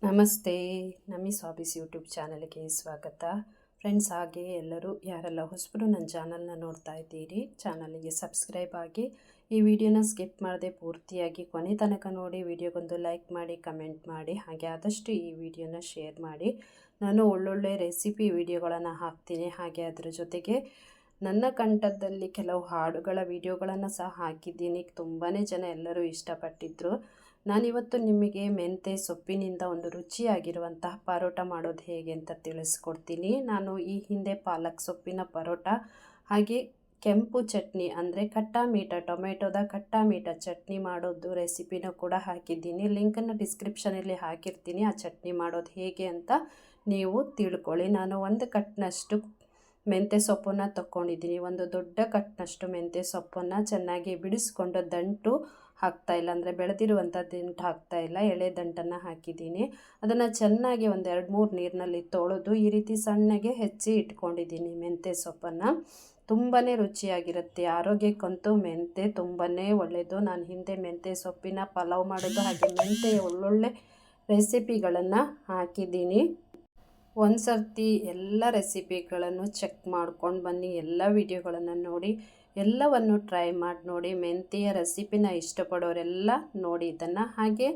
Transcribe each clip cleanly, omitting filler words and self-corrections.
ನಮಸ್ತೆ. ನಮಿಸ್ hobbies YouTube ಚಾನಲ್ಗೆ ಸ್ವಾಗತ. ಫ್ರೆಂಡ್ಸ್, ಹಾಗೆ ಎಲ್ಲರೂ ಯಾರೆಲ್ಲ ಹೊಸಬರು ನನ್ನ ಚಾನಲ್ನ ನೋಡ್ತಾ ಇದ್ದೀರಿ, ಚಾನಲ್ಗೆ ಸಬ್ಸ್ಕ್ರೈಬ್ ಆಗಿ ಈ ವಿಡಿಯೋನ ಸ್ಕಿಪ್ ಮಾಡದೆ ಪೂರ್ತಿಯಾಗಿ ಕೊನೆ ತನಕ ನೋಡಿ. ವಿಡಿಯೋಗೊಂದು ಲೈಕ್ ಮಾಡಿ, ಕಮೆಂಟ್ ಮಾಡಿ, ಹಾಗೆ ಆದಷ್ಟು ಈ ವಿಡಿಯೋನ ಶೇರ್ ಮಾಡಿ. ನಾನು ಒಳ್ಳೊಳ್ಳೆ ರೆಸಿಪಿ ವಿಡಿಯೋಗಳನ್ನು ಹಾಕ್ತೀನಿ. ಹಾಗೆ ಅದರ ಜೊತೆಗೆ ನನ್ನ ಕಂಠದಲ್ಲಿ ಕೆಲವು ಹಾಡುಗಳ ವಿಡಿಯೋಗಳನ್ನು ಸಹ ಹಾಕಿದ್ದೀನಿ. ತುಂಬಾ ಜನ ಎಲ್ಲರೂ ಇಷ್ಟಪಟ್ಟಿದ್ದರು. ನಾನಿವತ್ತು ನಿಮಗೆ ಮೆಂತ್ಯ ಸೊಪ್ಪಿನಿಂದ ಒಂದು ರುಚಿಯಾಗಿರುವಂತಹ ಪರೋಟ ಮಾಡೋದು ಹೇಗೆ ಅಂತ ತಿಳಿಸ್ಕೊಡ್ತೀನಿ. ನಾನು ಈ ಹಿಂದೆ ಪಾಲಕ್ ಸೊಪ್ಪಿನ ಪರೋಟ ಹಾಗೆ ಕೆಂಪು ಚಟ್ನಿ ಅಂದರೆ ಖಟ್ಟಾ ಮೀಠ, ಟೊಮೆಟೊದ ಖಟ್ಟಾ ಮೀಠ ಚಟ್ನಿ ಮಾಡೋದು ರೆಸಿಪಿನೂ ಕೂಡ ಹಾಕಿದ್ದೀನಿ. ಲಿಂಕನ್ನು ಡಿಸ್ಕ್ರಿಪ್ಷನಲ್ಲಿ ಹಾಕಿರ್ತೀನಿ. ಆ ಚಟ್ನಿ ಮಾಡೋದು ಹೇಗೆ ಅಂತ ನೀವು ತಿಳ್ಕೊಳ್ಳಿ. ನಾನು ಒಂದು ಕಟ್ನಷ್ಟು ಮೆಂತ್ಯ ಸೊಪ್ಪನ್ನು ತಗೊಂಡಿದ್ದೀನಿ. ಒಂದು ದೊಡ್ಡ ಕಟ್ನಷ್ಟು ಮೆಂತ್ಯ ಸೊಪ್ಪನ್ನು ಚೆನ್ನಾಗಿ ಬಿಡಿಸ್ಕೊಂಡು ದಂಟು ಹಾಕ್ತಾಯಿಲ್ಲ, ಅಂದರೆ ಬೆಳೆದಿರುವಂಥ ದಂಟು ಹಾಕ್ತಾಯಿಲ್ಲ, ಎಳೆ ದಂಟನ್ನು ಹಾಕಿದ್ದೀನಿ. ಅದನ್ನು ಚೆನ್ನಾಗಿ ಒಂದು 2-3 ನೀರಿನಲ್ಲಿ ತೊಳೆದು ಈ ರೀತಿ ಸಣ್ಣಗೆ ಹೆಚ್ಚಿ ಇಟ್ಕೊಂಡಿದ್ದೀನಿ. ಮೆಂತ್ಯ ಸೊಪ್ಪನ್ನು ತುಂಬಾ ರುಚಿಯಾಗಿರುತ್ತೆ. ಆರೋಗ್ಯಕ್ಕಂತೂ ಮೆಂತ್ಯ ತುಂಬಾ ಒಳ್ಳೆಯದು. ನಾನು ಹಿಂದೆ ಮೆಂತ್ಯ ಸೊಪ್ಪಿನ ಪಲಾವ್ ಮಾಡೋದು ಹಾಗೆ ಮೆಂತ್ಯ ಒಳ್ಳೊಳ್ಳೆ ರೆಸಿಪಿಗಳನ್ನು ಹಾಕಿದ್ದೀನಿ. ಒಂದು ಸರ್ತಿ ಎಲ್ಲ ರೆಸಿಪಿಗಳನ್ನು ಚೆಕ್ ಮಾಡ್ಕೊಂಡು ಬನ್ನಿ, ಎಲ್ಲ ವಿಡಿಯೋಗಳನ್ನು ನೋಡಿ, ಎಲ್ಲವನ್ನು ಟ್ರೈ ಮಾಡಿ ನೋಡಿ. ಮೆಂತ್ಯ ರೆಸಿಪಿನ ಇಷ್ಟಪಡೋರೆಲ್ಲ ನೋಡಿ ಇದನ್ನು. ಹಾಗೆ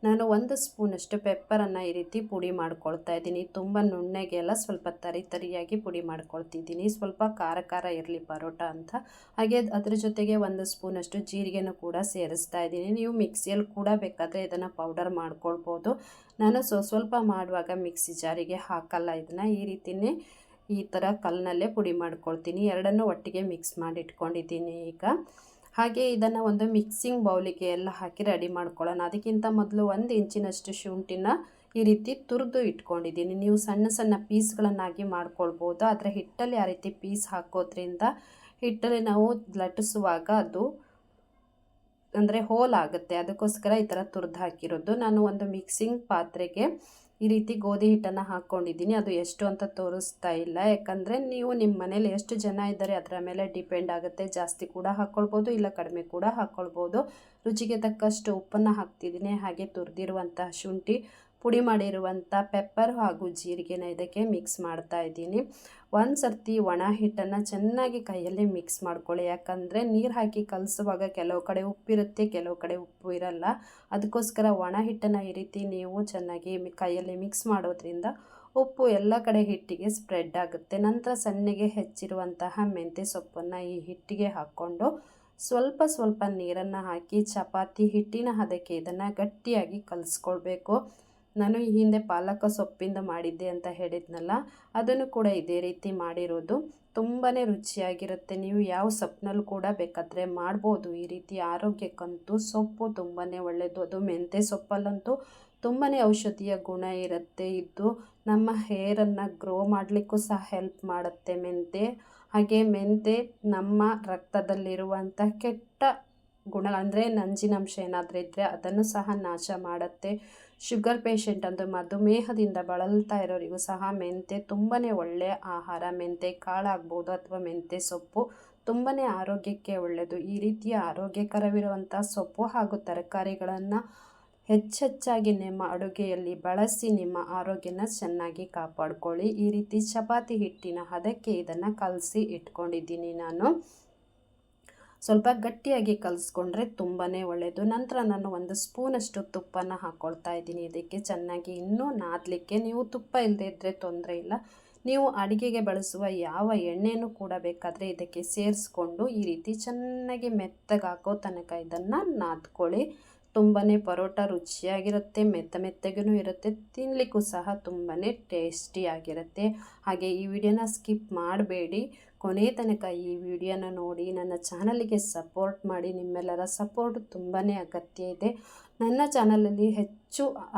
ನಾನು 1 ಸ್ಪೂನಷ್ಟು ಪೆಪ್ಪರನ್ನು ಈ ರೀತಿ ಪುಡಿ ಮಾಡ್ಕೊಳ್ತಾ ಇದ್ದೀನಿ. ತುಂಬ ನುಣ್ಣಗೆ ಎಲ್ಲ, ಸ್ವಲ್ಪ ತರಿಯಾಗಿ ಪುಡಿ ಮಾಡ್ಕೊಳ್ತಿದ್ದೀನಿ. ಸ್ವಲ್ಪ ಖಾರ ಇರಲಿ ಪರೋಟ ಅಂತ. ಹಾಗೆ ಅದ್ರ ಜೊತೆಗೆ 1 ಸ್ಪೂನಷ್ಟು ಜೀರಿಗೆನೂ ಕೂಡ ಸೇರಿಸ್ತಾ ಇದ್ದೀನಿ. ನೀವು ಮಿಕ್ಸಿಯಲ್ಲಿ ಕೂಡ ಬೇಕಾದರೆ ಇದನ್ನು ಪೌಡರ್ ಮಾಡ್ಕೊಳ್ಬೋದು. ನಾನು ಸ್ವಲ್ಪ ಮಾಡುವಾಗ ಮಿಕ್ಸಿ ಜಾರಿಗೆ ಹಾಕಲ್ಲ ಇದನ್ನು. ಈ ರೀತಿಯೇ ಈ ಥರ ಕಲ್ಲಿನಲ್ಲೇ ಪುಡಿ ಮಾಡ್ಕೊಳ್ತೀನಿ. ಎರಡನ್ನೂ ಒಟ್ಟಿಗೆ ಮಿಕ್ಸ್ ಮಾಡಿ ಇಟ್ಕೊಂಡಿದ್ದೀನಿ ಈಗ. ಹಾಗೆ ಇದನ್ನು ಒಂದು ಮಿಕ್ಸಿಂಗ್ ಬೌಲಿಗೆ ಎಲ್ಲ ಹಾಕಿ ರೆಡಿ ಮಾಡ್ಕೊಳ್ಳೋಣ. ಅದಕ್ಕಿಂತ ಮೊದಲು 1 ಇಂಚಿನಷ್ಟು ಶುಂಠಿನ ಈ ರೀತಿ ತುರಿದು ಇಟ್ಕೊಂಡಿದ್ದೀನಿ. ನೀವು ಸಣ್ಣ ಸಣ್ಣ ಪೀಸ್ಗಳನ್ನಾಗಿ ಮಾಡ್ಕೊಳ್ಬೋದು. ಆದರೆ ಹಿಟ್ಟಲ್ಲಿ ಆ ರೀತಿ ಪೀಸ್ ಹಾಕೋದ್ರಿಂದ ಹಿಟ್ಟಲ್ಲಿ ನಾವು ಲಟ್ಟಿಸುವಾಗ ಅದು ಅಂದರೆ ಹೋಲ್ ಆಗುತ್ತೆ. ಅದಕ್ಕೋಸ್ಕರ ಈ ಥರ ತುರಿದು ಹಾಕಿರೋದು. ನಾನು ಒಂದು ಮಿಕ್ಸಿಂಗ್ ಪಾತ್ರೆಗೆ ಈ ರೀತಿ ಗೋಧಿ ಹಿಟ್ಟನ್ನು ಹಾಕ್ಕೊಂಡಿದ್ದೀನಿ. ಅದು ಎಷ್ಟು ಅಂತ ತೋರಿಸ್ತಾ ಇಲ್ಲ, ಯಾಕಂದರೆ ನೀವು ನಿಮ್ಮ ಮನೇಲಿ ಎಷ್ಟು ಜನ ಇದ್ದಾರೆ ಅದರ ಮೇಲೆ ಡಿಪೆಂಡ್ ಆಗುತ್ತೆ. ಜಾಸ್ತಿ ಕೂಡ ಹಾಕ್ಕೊಳ್ಬೋದು, ಇಲ್ಲ ಕಡಿಮೆ ಕೂಡ ಹಾಕ್ಕೊಳ್ಬೋದು. ರುಚಿಗೆ ತಕ್ಕಷ್ಟು ಉಪ್ಪನ್ನು ಹಾಕ್ತಿದ್ದೀನಿ. ಹಾಗೆ ತುರಿದಿರುವಂತಹ ಶುಂಠಿ, ಪುಡಿ ಮಾಡಿರುವಂಥ ಪೆಪ್ಪರ್ ಹಾಗೂ ಜೀರಿಗೆನ ಇದಕ್ಕೆ ಮಿಕ್ಸ್ ಮಾಡ್ತಾ ಇದ್ದೀನಿ. ಒಂದು ಸರ್ತಿ ಒಣ ಹಿಟ್ಟನ್ನು ಚೆನ್ನಾಗಿ ಕೈಯಲ್ಲಿ ಮಿಕ್ಸ್ ಮಾಡ್ಕೊಳ್ಳಿ, ಯಾಕಂದರೆ ನೀರು ಹಾಕಿ ಕಲಸುವಾಗ ಕೆಲವು ಕಡೆ ಉಪ್ಪಿರುತ್ತೆ, ಕೆಲವು ಕಡೆ ಉಪ್ಪು ಇರಲ್ಲ. ಅದಕ್ಕೋಸ್ಕರ ಒಣ ಹಿಟ್ಟನ್ನು ಈ ರೀತಿ ನೀವು ಚೆನ್ನಾಗಿ ಕೈಯಲ್ಲಿ ಮಿಕ್ಸ್ ಮಾಡೋದ್ರಿಂದ ಉಪ್ಪು ಎಲ್ಲ ಕಡೆ ಹಿಟ್ಟಿಗೆ ಸ್ಪ್ರೆಡ್ ಆಗುತ್ತೆ. ನಂತರ ಸಣ್ಣಗೆ ಹೆಚ್ಚಿರುವಂತಹ ಮೆಂತ್ಯ ಸೊಪ್ಪನ್ನು ಈ ಹಿಟ್ಟಿಗೆ ಹಾಕ್ಕೊಂಡು ಸ್ವಲ್ಪ ನೀರನ್ನು ಹಾಕಿ ಚಪಾತಿ ಹಿಟ್ಟಿನ ಹದಕ್ಕೆ ಇದನ್ನು ಗಟ್ಟಿಯಾಗಿ ಕಲಿಸ್ಕೊಳ್ಬೇಕು. ನಾನು ಈ ಹಿಂದೆ ಪಾಲಕ ಸೊಪ್ಪಿಂದ ಮಾಡಿದ್ದೆ ಅಂತ ಹೇಳಿದ್ನಲ್ಲ, ಅದನ್ನು ಕೂಡ ಇದೇ ರೀತಿ ಮಾಡಿರೋದು. ತುಂಬಾ ರುಚಿಯಾಗಿರುತ್ತೆ. ನೀವು ಯಾವ ಸೊಪ್ಪಿನಲ್ಲೂ ಕೂಡ ಬೇಕಾದರೆ ಮಾಡ್ಬೋದು. ಈ ರೀತಿ ಆರೋಗ್ಯಕ್ಕಂತೂ ಸೊಪ್ಪು ತುಂಬಾ ಒಳ್ಳೆಯದು. ಅದು ಮೆಂತ್ಯ ಸೊಪ್ಪಲ್ಲಂತೂ ತುಂಬಾ ಔಷಧೀಯ ಗುಣ ಇರುತ್ತೆ. ಇದು ನಮ್ಮ ಹೇರನ್ನು ಗ್ರೋ ಮಾಡಲಿಕ್ಕೂ ಸಹ ಹೆಲ್ಪ್ ಮಾಡುತ್ತೆ ಮೆಂತ್ಯ. ಹಾಗೆ ಮೆಂತ್ಯ ನಮ್ಮ ರಕ್ತದಲ್ಲಿರುವಂಥ ಕೆಟ್ಟ ಗುಣ ಅಂದರೆ ನಂಜಿನಂಶ ಏನಾದರೂ ಇದ್ದರೆ ಅದನ್ನು ಸಹ ನಾಶ ಮಾಡುತ್ತೆ. ಶುಗರ್ ಪೇಷಂಟ್ ಅಂದರೆ ಮಧುಮೇಹದಿಂದ ಬಳಲ್ತಾ ಇರೋರಿಗೂ ಸಹ ಮೆಂತ್ಯ ತುಂಬಾ ಒಳ್ಳೆಯ ಆಹಾರ. ಮೆಂತ್ಯ ಕಾಳಾಗ್ಬೋದು ಅಥವಾ ಮೆಂತ್ಯ ಸೊಪ್ಪು ತುಂಬಾ ಆರೋಗ್ಯಕ್ಕೆ ಒಳ್ಳೆಯದು. ಈ ರೀತಿಯ ಆರೋಗ್ಯಕರವಿರುವಂಥ ಸೊಪ್ಪು ಹಾಗೂ ತರಕಾರಿಗಳನ್ನು ಹೆಚ್ಚೆಚ್ಚಾಗಿ ನಿಮ್ಮ ಅಡುಗೆಯಲ್ಲಿ ಬಳಸಿ ನಿಮ್ಮ ಆರೋಗ್ಯನ ಚೆನ್ನಾಗಿ ಕಾಪಾಡ್ಕೊಳ್ಳಿ. ಈ ರೀತಿ ಚಪಾತಿ ಹಿಟ್ಟಿನ ಹದಕ್ಕೆ ಇದನ್ನು ಕಲಸಿ ಇಟ್ಕೊಂಡಿದ್ದೀನಿ ನಾನು. ಸ್ವಲ್ಪ ಗಟ್ಟಿಯಾಗಿ ಕಲಿಸ್ಕೊಂಡ್ರೆ ತುಂಬಾ ಒಳ್ಳೆಯದು. ನಂತರ ನಾನು 1 ಸ್ಪೂನಷ್ಟು ತುಪ್ಪನ ಹಾಕ್ಕೊಳ್ತಾ ಇದ್ದೀನಿ ಇದಕ್ಕೆ. ಚೆನ್ನಾಗಿ ಇನ್ನೂ ನಾದಲಿಕ್ಕೆ, ನೀವು ತುಪ್ಪ ಇಲ್ಲದೇ ಇದ್ದರೆ ತೊಂದರೆ ಇಲ್ಲ. ನೀವು ಅಡುಗೆಗೆ ಬಳಸುವ ಯಾವ ಎಣ್ಣೆನೂ ಕೂಡ ಬೇಕಾದರೆ ಇದಕ್ಕೆ ಸೇರಿಸ್ಕೊಂಡು ಈ ರೀತಿ ಚೆನ್ನಾಗಿ ಮೆತ್ತಗಾಕೋ ತನಕ ಇದನ್ನು ನಾದ್ಕೊಳ್ಳಿ. ತುಂಬಾ ಪರೋಟ ರುಚಿಯಾಗಿರುತ್ತೆ, ಮೆತ್ತಗೂ ಇರುತ್ತೆ, ತಿನ್ನಲಿಕ್ಕೂ ಸಹ ತುಂಬಾ ಟೇಸ್ಟಿಯಾಗಿರುತ್ತೆ. ಹಾಗೆ ಈ ವಿಡಿಯೋನ ಸ್ಕಿಪ್ ಮಾಡಬೇಡಿ, ಕೊನೆ ತನಕ ಈ ವಿಡಿಯೋನ ನೋಡಿ ನನ್ನ ಚಾನಲ್ಗೆ ಸಪೋರ್ಟ್ ಮಾಡಿ. ನಿಮ್ಮೆಲ್ಲರ ಸಪೋರ್ಟ್ ತುಂಬಾ ಅಗತ್ಯ ಇದೆ. ನನ್ನ ಚಾನಲಲ್ಲಿ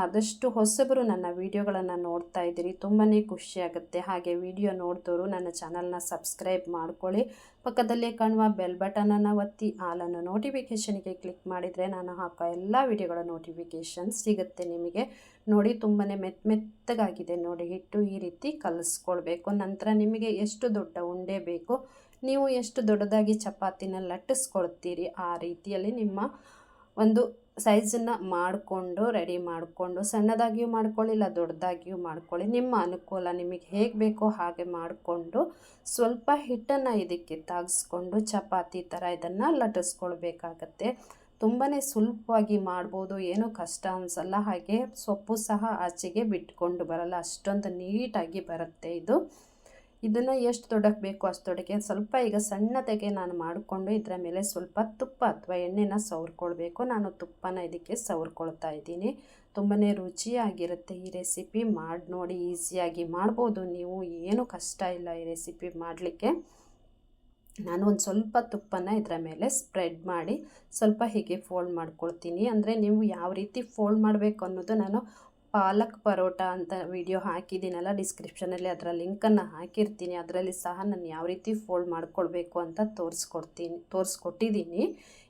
ಆದಷ್ಟು ಹೊಸಬರು ನನ್ನ ವಿಡಿಯೋಗಳನ್ನು ನೋಡ್ತಾ ಇದ್ದೀರಿ, ತುಂಬಾ ಖುಷಿಯಾಗುತ್ತೆ. ಹಾಗೆ ವಿಡಿಯೋ ನೋಡಿದವರು ನನ್ನ ಚಾನಲ್ನ ಸಬ್ಸ್ಕ್ರೈಬ್ ಮಾಡ್ಕೊಳ್ಳಿ. ಪಕ್ಕದಲ್ಲೇ ಕಾಣುವ ಬೆಲ್ ಬಟನನ್ನು ಒತ್ತಿ ಆಲನ್ನು ನೋಟಿಫಿಕೇಷನ್ಗೆ ಕ್ಲಿಕ್ ಮಾಡಿದರೆ ನಾನು ಹಾಕೋ ಎಲ್ಲ ವಿಡಿಯೋಗಳ ನೋಟಿಫಿಕೇಷನ್ ಸಿಗುತ್ತೆ ನಿಮಗೆ. ನೋಡಿ, ತುಂಬಾ ಮೆತ್ತಗಾಗಿದೆ ನೋಡಿ ಹಿಟ್ಟು. ಈ ರೀತಿ ಕಲಿಸ್ಕೊಳ್ಬೇಕು. ನಂತರ ನಿಮಗೆ ಎಷ್ಟು ದೊಡ್ಡ ಉಂಡೆ ಬೇಕು, ನೀವು ಎಷ್ಟು ದೊಡ್ಡದಾಗಿ ಚಪಾತಿನ ಲಟ್ಟಿಸ್ಕೊಳ್ತೀರಿ ಆ ರೀತಿಯಲ್ಲಿ ನಿಮ್ಮ ಒಂದು ಸೈಜನ್ನು ಮಾಡಿಕೊಂಡು ರೆಡಿ ಮಾಡಿಕೊಂಡು ಸಣ್ಣದಾಗಿಯೂ ಮಾಡ್ಕೊಳ್ಳಿ, ಇಲ್ಲ ದೊಡ್ಡದಾಗಿಯೂ ಮಾಡ್ಕೊಳ್ಳಿ, ನಿಮ್ಮ ಅನುಕೂಲ, ನಿಮಗೆ ಹೇಗೆ ಬೇಕೋ ಹಾಗೆ ಮಾಡಿಕೊಂಡು ಸ್ವಲ್ಪ ಹಿಟ್ಟನ್ನು ಇದಕ್ಕೆ ತಾಗಿಸ್ಕೊಂಡು ಚಪಾತಿ ಥರ ಇದನ್ನು ಲಟ್ಟಿಸ್ಕೊಳ್ಬೇಕಾಗತ್ತೆ. ತುಂಬಾ ಸುಲಭವಾಗಿ ಮಾಡ್ಬೋದು, ಏನೂ ಕಷ್ಟ ಅನಿಸಲ್ಲ. ಹಾಗೆ ಸೊಪ್ಪು ಸಹ ಆಚೆಗೆ ಬಿಟ್ಕೊಂಡು ಬರಲ್ಲ, ಅಷ್ಟೊಂದು ನೀಟಾಗಿ ಬರುತ್ತೆ ಇದು. ಇದನ್ನು ಎಷ್ಟು ದೊಡ್ಡಕ್ಕೆ ಬೇಕೋ ಅಷ್ಟು ದೊಡ್ಡಕ್ಕೆ ಸ್ವಲ್ಪ ಈಗ ಸಣ್ಣದಾಗೆ ನಾನು ಮಾಡಿಕೊಂಡು ಇದರ ಮೇಲೆ ಸ್ವಲ್ಪ ತುಪ್ಪ ಅಥವಾ ಎಣ್ಣೆನ ಸವರ್ಕೊಳ್ಬೇಕು. ನಾನು ತುಪ್ಪನ ಇದಕ್ಕೆ ಸವರ್ಕೊಳ್ತಾ ಇದ್ದೀನಿ. ತುಂಬಾ ರುಚಿಯಾಗಿರುತ್ತೆ ಈ ರೆಸಿಪಿ. ಮಾಡಿ ನೋಡಿ, ಈಸಿಯಾಗಿ ಮಾಡ್ಬೋದು ನೀವು, ಏನೂ ಕಷ್ಟ ಇಲ್ಲ ಈ ರೆಸಿಪಿ ಮಾಡಲಿಕ್ಕೆ. ನಾನು ಒಂದು ಸ್ವಲ್ಪ ತುಪ್ಪನ ಇದರ ಮೇಲೆ ಸ್ಪ್ರೆಡ್ ಮಾಡಿ ಸ್ವಲ್ಪ ಹೀಗೆ ಫೋಲ್ಡ್ ಮಾಡ್ಕೊಳ್ತೀನಿ. ಅಂದರೆ ನೀವು ಯಾವ ರೀತಿ ಫೋಲ್ಡ್ ಮಾಡಬೇಕು ಅನ್ನೋದು ನಾನು ಪಾಲಕ್ ಪರೋಟ ಅಂತ ವಿಡಿಯೋ ಹಾಕಿದ್ದೀನಲ್ಲ ಡಿಸ್ಕ್ರಿಪ್ಷನಲ್ಲಿ, ಅದರ ಲಿಂಕನ್ನು ಹಾಕಿರ್ತೀನಿ. ಅದರಲ್ಲಿ ಸಹ ನಾನು ಯಾವ ರೀತಿ ಫೋಲ್ಡ್ ಮಾಡ್ಕೊಳ್ಬೇಕು ಅಂತ ತೋರಿಸ್ಕೊಟ್ಟಿದ್ದೀನಿ.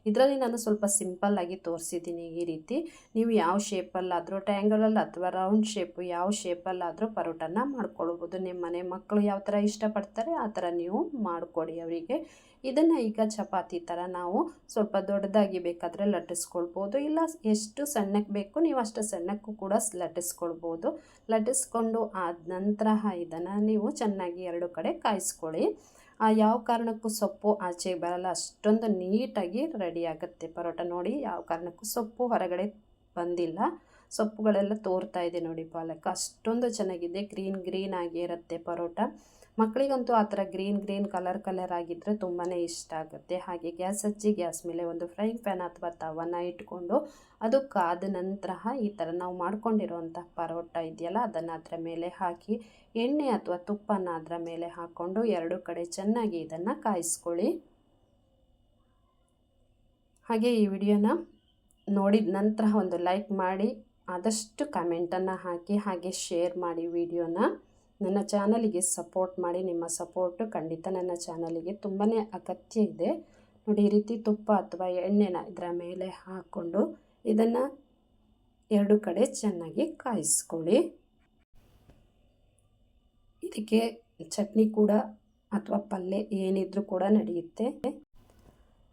ಇದರಲ್ಲಿ ನಾನು ಸ್ವಲ್ಪ ಸಿಂಪಲ್ಲಾಗಿ ತೋರಿಸಿದ್ದೀನಿ ಈ ರೀತಿ. ನೀವು ಯಾವ ಶೇಪಲ್ಲಾದರೂ, ಟ್ರಯಾಂಗಲಲ್ಲಿ ಅಥವಾ ರೌಂಡ್ ಶೇಪು, ಯಾವ ಶೇಪಲ್ಲಾದರೂ ಪರೋಟನ ಮಾಡ್ಕೊಳ್ಬೋದು. ನಿಮ್ಮ ಮನೆ ಮಕ್ಕಳು ಯಾವ ಥರ ಇಷ್ಟಪಡ್ತಾರೆ ಆ ಥರ ನೀವು ಮಾಡಿಕೊಡಿ ಅವರಿಗೆ. ಇದನ್ನು ಈಗ ಚಪಾತಿ ಥರ ನಾವು ಸ್ವಲ್ಪ ದೊಡ್ಡದಾಗಿ ಬೇಕಾದರೆ ಲಟ್ಟಿಸ್ಕೊಳ್ಬೋದು, ಇಲ್ಲ ಎಷ್ಟು ಸಣ್ಣಕ್ಕೆ ಬೇಕು ನೀವು ಅಷ್ಟು ಸಣ್ಣಕ್ಕೂ ಕೂಡ ಲಟ್ಟಿಸ್ಕೊಳ್ಬೋದು. ಲಟ್ಟಿಸ್ಕೊಂಡು ಆದ ನಂತರ ಇದನ್ನು ನೀವು ಚೆನ್ನಾಗಿ ಎರಡು ಕಡೆ ಕಾಯಿಸ್ಕೊಳ್ಳಿ. ಯಾವ ಕಾರಣಕ್ಕೂ ಸೊಪ್ಪು ಆಚೆ ಬರಲ್ಲ, ಅಷ್ಟೊಂದು ನೀಟಾಗಿ ರೆಡಿ ಆಗುತ್ತೆ ಪರೋಟ. ನೋಡಿ, ಯಾವ ಕಾರಣಕ್ಕೂ ಸೊಪ್ಪು ಹೊರಗಡೆ ಬಂದಿಲ್ಲ, ಸೊಪ್ಪುಗಳೆಲ್ಲ ತೋರ್ತಾ ಇದೆ ನೋಡಿ. ಪಾಲಕ್ ಅಷ್ಟೊಂದು ಚೆನ್ನಾಗಿದೆ, ಗ್ರೀನ್ ಆಗಿ ಇರುತ್ತೆ ಪರೋಟ. ಮಕ್ಕಳಿಗಂತೂ ಆ ಥರ ಗ್ರೀನ್ ಕಲರ್ ಆಗಿದ್ದರೆ ತುಂಬಾ ಇಷ್ಟ ಆಗುತ್ತೆ. ಹಾಗೆ ಗ್ಯಾಸ್ ಹಚ್ಚಿ ಗ್ಯಾಸ್ ಮೇಲೆ ಒಂದು ಫ್ರೈಂಗ್ ಪ್ಯಾನ್ ಅಥವಾ ತವನ ಇಟ್ಕೊಂಡು ಅದು ಕಾದ ನಂತರ ಈ ಥರ ನಾವು ಮಾಡ್ಕೊಂಡಿರೋವಂಥ ಪರೋಟ ಇದೆಯಲ್ಲ ಅದನ್ನು ಅದರ ಮೇಲೆ ಹಾಕಿ ಎಣ್ಣೆ ಅಥವಾ ತುಪ್ಪನ ಅದರ ಮೇಲೆ ಹಾಕ್ಕೊಂಡು ಎರಡು ಕಡೆ ಚೆನ್ನಾಗಿ ಇದನ್ನು ಕಾಯಿಸ್ಕೊಳ್ಳಿ. ಹಾಗೆ ಈ ವಿಡಿಯೋನ ನೋಡಿದ ನಂತರ ಒಂದು ಲೈಕ್ ಮಾಡಿ, ಆದಷ್ಟು ಕಮೆಂಟನ್ನು ಹಾಕಿ, ಹಾಗೆ ಶೇರ್ ಮಾಡಿ ವಿಡಿಯೋನ. ನನ್ನ ಚಾನಲಿಗೆ ಸಪೋರ್ಟ್ ಮಾಡಿ. ನಿಮ್ಮ ಸಪೋರ್ಟು ಖಂಡಿತ ನನ್ನ ಚಾನಲಿಗೆ ತುಂಬಾ ಅಗತ್ಯ ಇದೆ. ನೋಡಿ, ಈ ರೀತಿ ತುಪ್ಪ ಅಥವಾ ಎಣ್ಣೆನ ಇದರ ಮೇಲೆ ಹಾಕ್ಕೊಂಡು ಇದನ್ನು ಎರಡು ಕಡೆ ಚೆನ್ನಾಗಿ ಕಾಯಿಸ್ಕೊಳ್ಳಿ. ಇದಕ್ಕೆ ಚಟ್ನಿ ಕೂಡ ಅಥವಾ ಪಲ್ಯ ಏನಿದ್ರೂ ಕೂಡ ನಡೆಯುತ್ತೆ.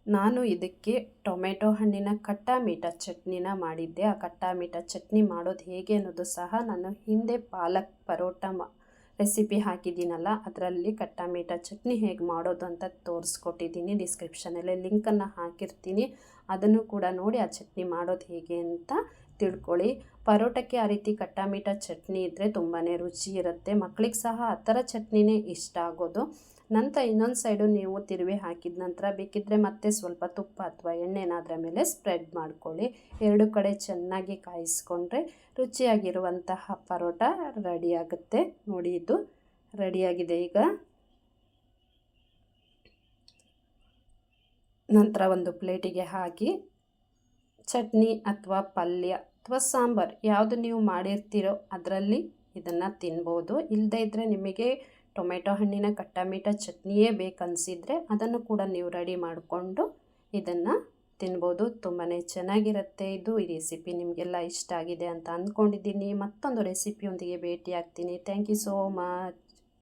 ನಾನು ಇದಕ್ಕೆ ಟೊಮೆಟೊ ಹಣ್ಣಿನ ಖಟ್ಟಾ ಮೀಠಾ ಚಟ್ನಿನ ಮಾಡಿದ್ದೆ. ಆ ಖಟ್ಟಾ ಮೀಠಾ ಚಟ್ನಿ ಮಾಡೋದು ಹೇಗೆ ಅನ್ನೋದು ಸಹ ನಾನು ಹಿಂದೆ ಪಾಲಕ್ ಪರೋಟ ರೆಸಿಪಿ ಹಾಕಿದ್ದೀನಲ್ಲ, ಅದರಲ್ಲಿ ಖಟ್ಟಾ ಮೀಠಾ ಚಟ್ನಿ ಹೇಗೆ ಮಾಡೋದು ಅಂತ ತೋರಿಸ್ಕೊಟ್ಟಿದ್ದೀನಿ. ಡಿಸ್ಕ್ರಿಪ್ಷನಲ್ಲಿ ಲಿಂಕನ್ನು ಹಾಕಿರ್ತೀನಿ, ಅದನ್ನು ಕೂಡ ನೋಡಿ ಆ ಚಟ್ನಿ ಮಾಡೋದು ಹೇಗೆ ಅಂತ ತಿಳ್ಕೊಳ್ಳಿ. ಪರೋಟಕ್ಕೆ ಆ ರೀತಿ ಖಟ್ಟಾ ಮೀಠಾ ಚಟ್ನಿ ಇದ್ದರೆ ತುಂಬಾ ರುಚಿ ಇರುತ್ತೆ. ಮಕ್ಕಳಿಗೆ ಸಹ ಆ ಥರ ಚಟ್ನಿನೇ ಇಷ್ಟ ಆಗೋದು. ನಂತರ ಇನ್ನೊಂದು ಸೈಡು ನೀವು ತಿರುವಿ ಹಾಕಿದ ನಂತರ ಬೇಕಿದ್ದರೆ ಮತ್ತೆ ಸ್ವಲ್ಪ ತುಪ್ಪ ಅಥವಾ ಎಣ್ಣೆನ ಅದರ ಮೇಲೆ ಸ್ಪ್ರೆಡ್ ಮಾಡ್ಕೊಳ್ಳಿ. ಎರಡು ಕಡೆ ಚೆನ್ನಾಗಿ ಕಾಯಿಸ್ಕೊಂಡ್ರೆ ರುಚಿಯಾಗಿರುವಂತಹ ಪರೋಟ ರೆಡಿಯಾಗುತ್ತೆ. ನೋಡಿ, ಇದು ರೆಡಿಯಾಗಿದೆ ಈಗ. ನಂತರ ಒಂದು ಪ್ಲೇಟಿಗೆ ಹಾಕಿ ಚಟ್ನಿ ಅಥವಾ ಪಲ್ಯ ಅಥವಾ ಸಾಂಬಾರು ಯಾವುದು ನೀವು ಮಾಡಿರ್ತೀರೋ ಅದರಲ್ಲಿ ಇದನ್ನು ತಿನ್ಬೋದು. ಇಲ್ಲದೇ ಇದ್ದರೆ ನಿಮಗೆ ಟೊಮೆಟೊ ಹಣ್ಣಿನ ಖಟ್ಟಾ ಮೀಠಾ ಚಟ್ನಿಯೇ ಬೇಕನ್ಸಿದ್ರೆ ಅದನ್ನು ಕೂಡ ನೀವು ರೆಡಿ ಮಾಡಿಕೊಂಡು ಇದನ್ನು ತಿನ್ಬೋದು. ತುಂಬಾ ಚೆನ್ನಾಗಿರುತ್ತೆ ಇದು. ಈ ರೆಸಿಪಿ ನಿಮಗೆಲ್ಲ ಇಷ್ಟ ಆಗಿದೆ ಅಂತ ಅಂದ್ಕೊಂಡಿದ್ದೀನಿ. ಮತ್ತೊಂದು ರೆಸಿಪಿಯೊಂದಿಗೆ ಭೇಟಿ ಆಗ್ತೀನಿ. Thank you so much.